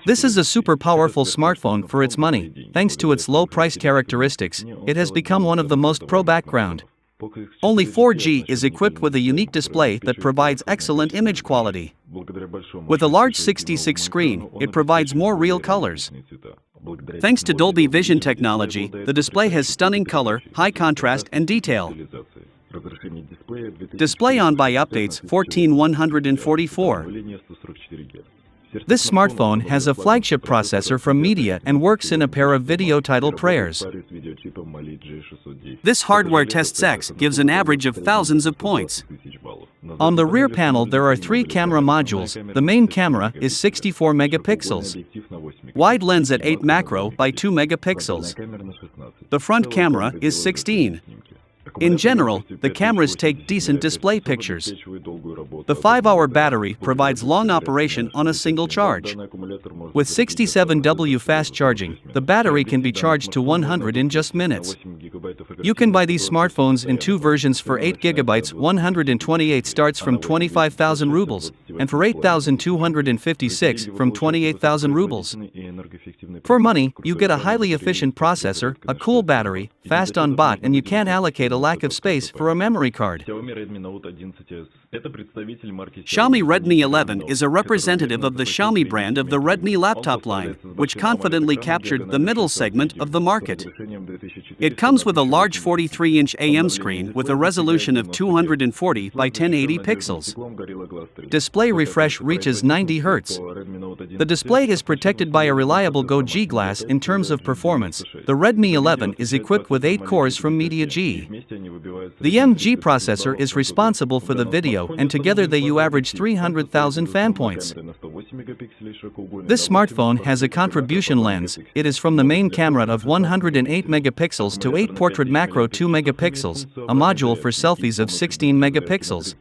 This is a super powerful smartphone for its money. Thanks to its low price characteristics, it has become one of the most pro background. Only 4G is equipped with a unique display that provides excellent image quality. With a large 66 screen, it provides more real colors. Thanks to Dolby Vision technology, the display has stunning color, high contrast, and detail. Display on by updates 14144. This smartphone has a flagship processor from Media and works in a pair of video title pairs. This hardware test X gives an average of thousands of points. On the rear panel there are 3 camera modules. The main camera is 64 megapixels. Wide lens at 8 macro by 2 megapixels. The front camera is 16. In general, the cameras take decent display pictures. The 5-hour battery provides long operation on a single charge. With 67W fast charging, the battery can be charged to 100 in just minutes. You can buy these smartphones in 2 versions. For 8GB 128 starts from 25,000 rubles, and for 8,256 from 28,000 rubles. For money, you get a highly efficient processor, a cool battery, fast on boot, and you can't allocate a lack of space for a memory card. Xiaomi Redmi 11 is a representative of the Xiaomi brand of the Redmi laptop line, which confidently captured the middle segment of the market. It comes with a large 43-inch AM screen with a resolution of 240 by 1080 pixels. Display refresh reaches 90 Hz. The display is protected by a reliable Go-G glass. In terms of performance, the Redmi 11 is equipped with 8 cores from Media G. The MG processor is responsible for the video, and together they average 300,000 fan points. This smartphone has a contribution lens. It is from the main camera of 108 megapixels to 8 portrait macro 2 megapixels, a module for selfies of 16 megapixels.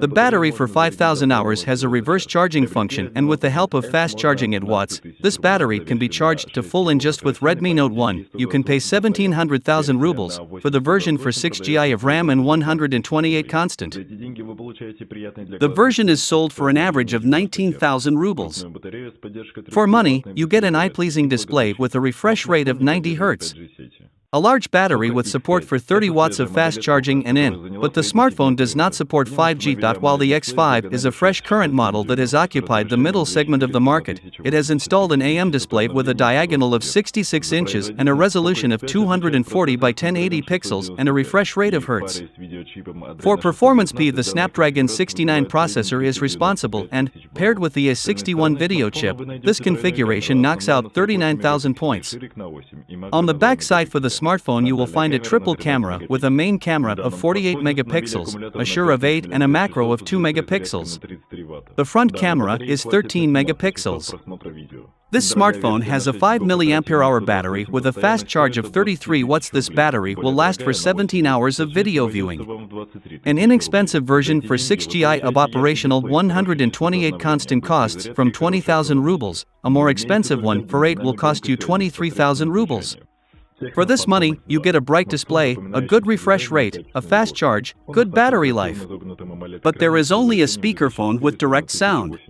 The battery for 5,000 hours has a reverse charging function, and with the help of fast charging at watts, this battery can be charged to full in just with Redmi Note 1. You can pay 1,700,000 rubles for the version for 6GB of RAM and 128 constant. The version is sold for an average of 19,000 rubles. For money, you get an eye-pleasing display with a refresh rate of 90 Hz. A large battery with support for 30 watts of fast charging and in, but the smartphone does not support 5G. While the X5 is a fresh current model that has occupied the middle segment of the market, it has installed an AM display with a diagonal of 66 inches and a resolution of 240 by 1080 pixels and a refresh rate of Hz. For performance P, the Snapdragon 69 processor is responsible, and, paired with the A61 video chip, this configuration knocks out 39,000 points. On the back side for the smartphone you will find a triple camera with a main camera of 48 megapixels, a shutter of 8 and a macro of 2 megapixels. The front camera is 13 megapixels. This smartphone has a 5 mAh battery with a fast charge of 33 watts. This battery will last for 17 hours of video viewing. An inexpensive version for 6GB of operational 128 constant costs from 20,000 rubles. A more expensive one for 8 will cost you 23,000 rubles. For this money, you get a bright display, a good refresh rate, a fast charge, good battery life. But there is only a speakerphone with direct sound.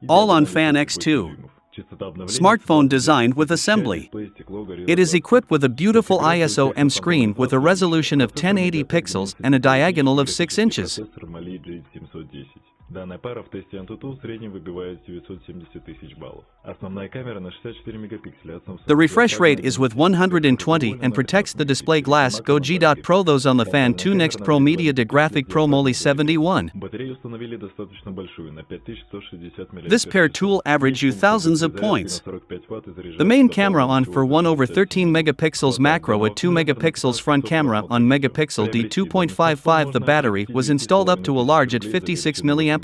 All on Fan X2. Smartphone designed with assembly. It is equipped with a beautiful ISO M screen with a resolution of 1080 pixels and a diagonal of 6 inches. Данная пара в тесте AnTuTu в среднем выбивает 970 тысяч баллов. Основная камера на 64 мегапикселя. The refresh rate is with 120 and protects the display glass. Go-G. Pro. Those on the Fan 2 Next Pro Media de Graphic Pro Moly 71. Батарею установили достаточно большую на 5160 мАh. This pair tool average you thousands of points. The main camera on for 1/13 megapixels macro at 2 megapixels front camera on megapixel d2.55. The battery was installed up to a large at 56 mAh.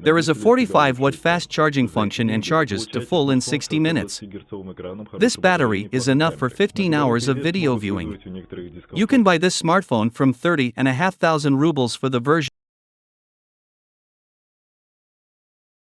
There is a 45-watt fast charging function and charges to full in 60 minutes. This battery is enough for 15 hours of video viewing. You can buy this smartphone from 30,500 rubles for the version